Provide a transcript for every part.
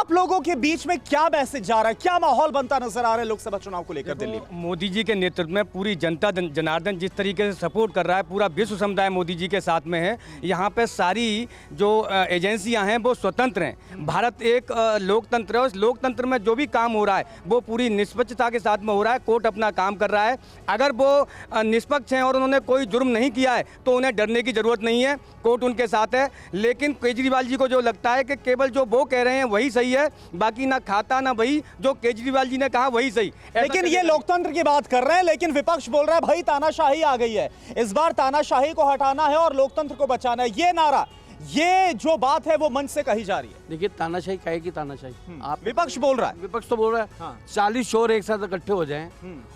आप लोगों के बीच में क्या मैसेज जा रहा है, क्या माहौल बनता नजर आ रहा है लोकसभा चुनाव को लेकर दिल्ली में? मोदी जी के नेतृत्व में पूरी जनता जनार्दन जिस तरीके से सपोर्ट कर रहा है, पूरा विश्व समुदाय मोदी जी के साथ में है। यहाँ पे सारी जो एजेंसियां हैं वो स्वतंत्र हैं। भारत एक लोकतंत्र है, उस लोकतंत्र में जो भी काम हो रहा है वो पूरी निष्पक्षता के साथ में हो रहा है। कोर्ट अपना काम कर रहा है। अगर वो निष्पक्ष हैं और उन्होंने कोई जुर्म नहीं किया है तो उन्हें डरने की जरूरत नहीं है, कोर्ट उनके साथ है। लेकिन केजरीवाल जी को जो लगता है कि केवल जो वो कह रहे हैं वही सही है, बाकी ना खाता ना वही जो केजरीवाल जी ने कहा वही सही। लेकिन ये लोकतंत्र की बात कर रहे हैं, लेकिन विपक्ष बोल रहा है भाई तानाशाही आ गई है, इस बार तानाशाही को हटाना है और लोकतंत्र को बचाना है। ये नारा, ये जो बात है वो मंच से कही जा रही है। देखिए तानाशाही काहे की तानाशाही, आप विपक्ष बोल रहा है, विपक्ष तो बोल रहा है हाँ। 40 चोर एक साथ इकट्ठे हो जाएं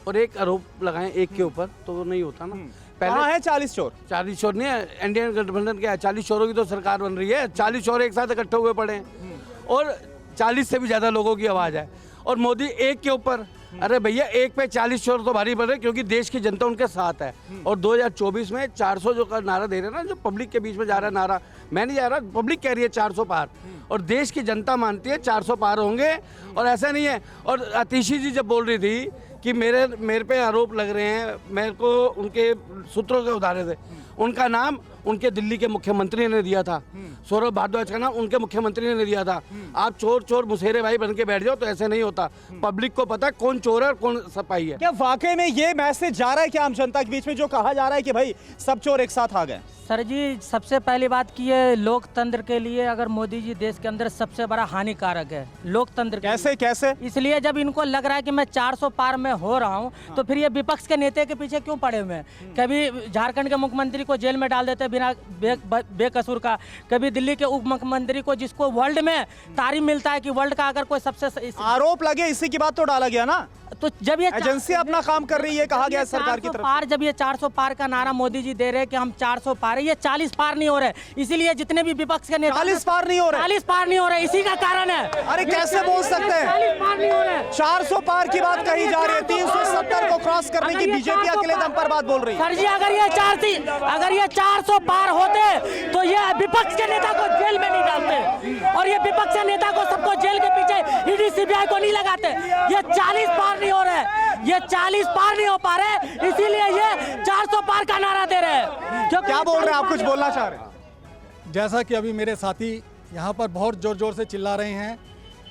और एक आरोप लगाएं एक के ऊपर तो वो नहीं होता ना। कहाँ है 40 चोर? 40 चोर नहीं है, इंडियन गठबंधन क्या है, 40 चोरों की तो सरकार बन रही है। 40 चोर एक साथ इकट्ठे हुए पड़े हैं और 40 से भी ज्यादा लोगों की आवाज है और मोदी एक के ऊपर। अरे भैया एक पे 40 चोर तो भारी पड़ रहे क्योंकि देश की जनता उनके साथ है। और 2024 में 400 जो का नारा दे रहे हैं ना, जो पब्लिक के बीच में जा रहा है नारा, मैं नहीं जा रहा, पब्लिक कह रही है 400 पार और देश की जनता मानती है 400 पार होंगे। और ऐसा नहीं है। और आतिशी जी जब बोल रही थी कि मेरे पे आरोप लग रहे हैं, मेरे को उनके सूत्रों के उदाहरण थे, उनका नाम उनके दिल्ली के मुख्यमंत्री ने दिया था, सौरभ भारद्वाज का नाम उनके मुख्यमंत्री ने दिया था। आप चोर चोर मुसेरे भाई बन के बैठ जाओ तो ऐसे नहीं होता। पब्लिक को पता है कौन चोर है और कौन सपाही है। क्या वाकई में ये मैसेज जा रहा है क्या आम जनता के बीच में, जो कहा जा रहा है कि भाई सब चोर एक साथ आ गए? सर जी, सबसे पहली बात कि ये लोकतंत्र के लिए अगर मोदी जी देश के अंदर सबसे बड़ा हानिकारक है लोकतंत्र। कैसे कैसे? इसलिए जब इनको लग रहा है कि मैं 400 पार में हो रहा हूँ तो फिर ये विपक्ष के नेता के पीछे क्यों पड़े हुए हैं? कभी झारखंड के मुख्यमंत्री को जेल में डाल देते बिना बेकसूर का, कभी दिल्ली के उप मुख्यमंत्री को, जिसको वर्ल्ड में तारीफ मिलता है कि वर्ल्ड का अगर कोई सबसे आरोप लगे, इसी की बात तो डाला गया ना। तो जब ये एजेंसी अपना काम कर रही है, कहा गया सरकार की तरफ पार, जब ये 400 पार का नारा मोदी जी दे रहे हैं कि हम 400 पार है, ये 40 पार नहीं हो रहे। इसीलिए जितने भी विपक्ष के नेता 40 पार नहीं हो रहे, 40 पार नहीं हो रहे, इसी का कारण है। अरे कैसे बोल सकते हैं 40 पार नहीं हो रहे? 400 पार की बात कही जा रही है, 370 को क्रॉस करने की बीजेपी अकेले दम पर बात बोल रही है। सर जी, अगर ये 400 पार होते तो ये विपक्ष के नेता को जेल में नहीं डालते और ये विपक्ष के नेता को सबको जेल के पीछे ईडी सीबीआई को नहीं लगाते। ये 40 पार नहीं हो रहे, ये 40 पार नहीं हो पा रहे, इसीलिए ये 400 पार का नारा दे रहे हैं। क्या बोल रहे हैं आप, कुछ बोलना चाह रहे हैं? जैसा कि अभी मेरे साथी यहाँ पर बहुत जोर जोर से चिल्ला रहे हैं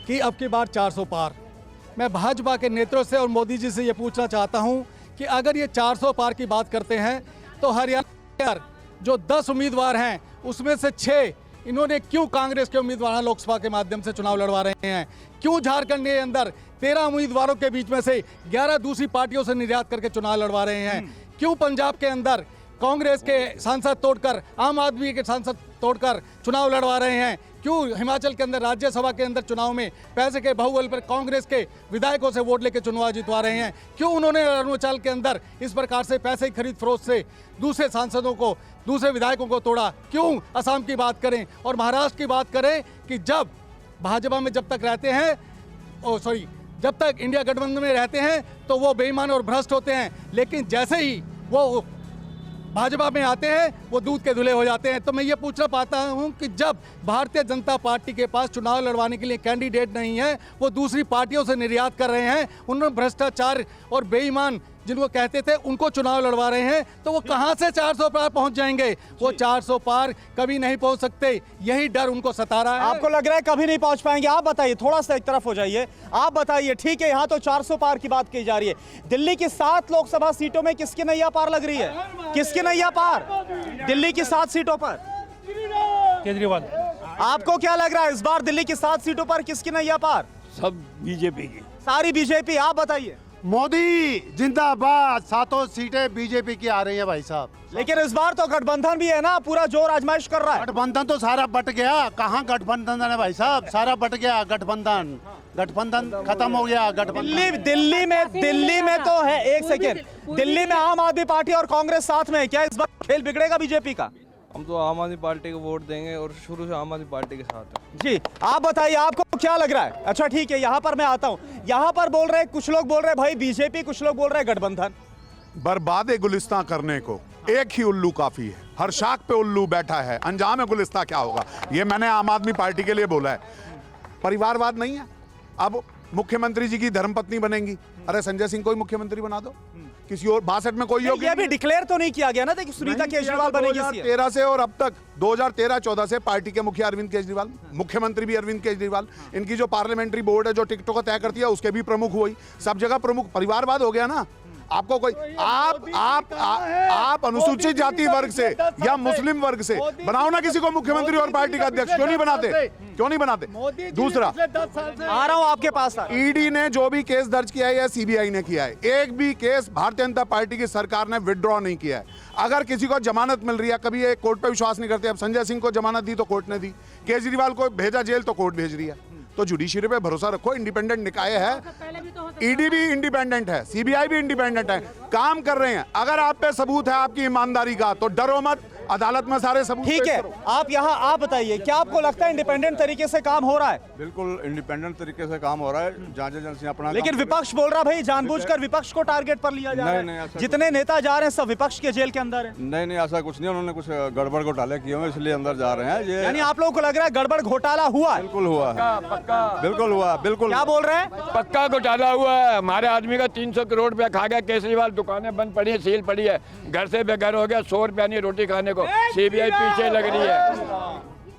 कि अब की बार 400 पार, मैं भाजपा के नेतृत्व से और मोदी जी से ये पूछना चाहता हूँ कि अगर ये 400 पार की बात करते हैं तो हरियाणा जो 10 उम्मीदवार हैं उसमें से 6 इन्होंने क्यों कांग्रेस के उम्मीदवार लोकसभा के माध्यम से चुनाव लड़वा रहे हैं? क्यों झारखंड के अंदर 13 उम्मीदवारों के बीच में से 11 दूसरी पार्टियों से निर्यात करके चुनाव लड़वा रहे हैं? क्यों पंजाब के अंदर कांग्रेस के सांसद तोड़कर, आम आदमी के सांसद तोड़कर चुनाव लड़वा रहे हैं? क्यों हिमाचल के अंदर राज्यसभा के अंदर चुनाव में पैसे के बाहुबल पर कांग्रेस के विधायकों से वोट लेकर चुनाव जितवा रहे हैं? क्यों उन्होंने अरुणाचल के अंदर इस प्रकार से पैसे खरीद फरोख्त से दूसरे सांसदों को, दूसरे विधायकों को तोड़ा? क्यों असम की बात करें और महाराष्ट्र की बात करें कि जब भाजपा में जब तक रहते हैं, जब तक इंडिया गठबंधन में रहते हैं तो वो बेईमान और भ्रष्ट होते हैं, लेकिन जैसे ही वो भाजपा में आते हैं वो दूध के धुले हो जाते हैं। तो मैं ये पूछना पाता हूँ कि जब भारतीय जनता पार्टी के पास चुनाव लड़वाने के लिए कैंडिडेट नहीं है, वो दूसरी पार्टियों से निर्यात कर रहे हैं, उन्होंने भ्रष्टाचार और बेईमान जिनको कहते थे उनको चुनाव लड़वा रहे हैं, तो वो कहां से 400 पार पहुंच जाएंगे? वो 400 पार कभी नहीं पहुंच सकते, यही डर उनको सता रहा है। आपको लग रहा है कभी नहीं पहुंच पाएंगे? आप बताइए, थोड़ा सा एक तरफ हो जाइए, आप बताइए। ठीक है, यहाँ तो 400 पार की बात की जा रही है। दिल्ली की 7 लोकसभा सीटों में किसकी नैया पार लग रही है? किसकी नैया पार दिल्ली की 7 सीटों पर? केजरीवाल। आपको क्या लग रहा है इस बार दिल्ली की 7 सीटों पर किसकी नैया पार? सब बीजेपी की। सारी बीजेपी। आप बताइए। मोदी जिंदाबाद, 7 सीटें बीजेपी की आ रही है भाई साहब। लेकिन इस बार तो गठबंधन भी है ना, पूरा जोर आजमाइश कर रहा है। गठबंधन तो सारा बट गया, कहाँ गठबंधन है भाई साहब? सारा बट गया गठबंधन, गठबंधन खत्म हो गया। गठबंधन दिल्ली में तो है, एक सेकेंड, दिल्ली में आम आदमी पार्टी और कांग्रेस साथ में है। क्या इस बार खेल बिगड़ेगा बीजेपी का? हम तो आम आदमी पार्टी को वोट देंगे और शुरू से आम आदमी पार्टी के साथ है। जी, आप बताइए आपको क्या लग रहा है? अच्छा ठीक है, यहाँ पर मैं आता हूँ। यहाँ पर बोल रहे, कुछ लोग बोल रहे भाई बीजेपी, कुछ लोग बोल रहे गठबंधन। बर्बाद गुलिस्तां करने को एक ही उल्लू काफी है, हर शाख पे उल्लू बैठा है, अंजाम गुलिस्तां क्या होगा? ये मैंने आम आदमी पार्टी के लिए बोला है। परिवारवाद नहीं है। अब मुख्यमंत्री जी की धर्मपत्नी बनेंगी, अरे संजय सिंह को ही मुख्यमंत्री बना दो, किसी और 62 में कोई योग्य ये भी डिक्लेयर तो नहीं किया गया ना कि सुनीता केजरीवाल बनेगी सीएम। 2013 से और अब तक 2013-14 से पार्टी के मुखिया अरविंद केजरीवाल, मुख्यमंत्री भी अरविंद केजरीवाल, इनकी जो पार्लियामेंट्री बोर्ड है जो टिकटों को तय करती है उसके भी प्रमुख हुई, सब जगह प्रमुख। परिवारवाद हो गया ना। आपको कोई आप अनुसूचित जाति वर्ग से या मुस्लिम वर्ग से बनाओ ना किसी को मुख्यमंत्री और पार्टी का अध्यक्ष, क्यों नहीं बनाते? दूसरा, आ रहा हूं आपके पास। ईडी ने जो भी केस दर्ज किया है या सीबीआई ने किया है, एक भी केस भारतीय जनता पार्टी की सरकार ने विड्रॉ नहीं किया है। अगर किसी को जमानत मिल रही है, कभी ये कोर्ट पे विश्वास नहीं करते। अब संजय सिंह को जमानत दी तो कोर्ट ने दी, केजरीवाल को भेजा जेल तो कोर्ट भेज रही है। तो जुडिशरी पे भरोसा रखो, इंडिपेंडेंट निकाय है, ईडी भी इंडिपेंडेंट है, सीबीआई भी इंडिपेंडेंट है, काम कर रहे हैं। अगर आप पे सबूत है आपकी ईमानदारी का तो डरो मत, अदालत में सारे सबूत ठीक है। आप बताइए, क्या आपको लगता है इंडिपेंडेंट तरीके से काम हो रहा है? बिल्कुल इंडिपेंडेंट तरीके से काम हो रहा है, जांच एजेंसी अपना। लेकिन विपक्ष बोल रहा भाई जानबूझकर विपक्ष को टारगेट पर लिया जा रहा है। जितने नेता जा रहे हैं सब विपक्ष के जेल के अंदर है। नहीं, ऐसा कुछ नहीं, उन्होंने कुछ गड़बड़ घोटाले किए हैं इसलिए अंदर जा रहे हैं। ये यानी आप लोगों को लग रहा है गड़बड़ घोटाला हुआ है? बिल्कुल हुआ है, बिल्कुल हुआ, बिल्कुल। क्या बोल रहे हैं? पक्का घोटाला हुआ है। हमारे आदमी का 300 करोड़ रुपया खा गया केजरीवाल, दुकानें बंद पड़ी है, सील पड़ी है, घर से बेघर हो गया, 100 रुपया नहीं रोटी खाने को, सीबीआई पीछे लग रही है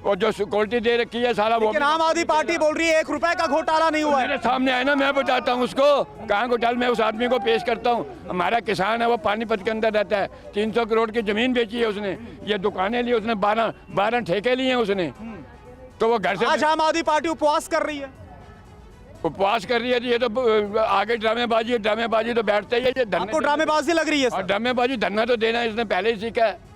और जो सिक्योरिटी दे रखी है सारा वो। लेकिन आम आदमी पार्टी बोल रही है 1 रुपए का घोटाला नहीं हुआ है। मेरे सामने है ना, मैं बताता हूँ उसको कहाँ घोटाला। मैं उस आदमी को पेश करता हूँ। हमारा किसान है, वो पानीपत के अंदर रहता है, 300 करोड़ की जमीन बेची है उसने, ये दुकानें ली उसने, 12 ठेके लिए हैं उसने। तो वो घर से आज आम आदमी पार्टी उपवास कर रही है। उपवास कर रही है, ये तो आगे ड्रामेबाजी तो बैठते ही है। आपको ड्रामेबाजी लग रही है? ड्रामेबाजी धरना तो देना इसने पहले ही सीखा है।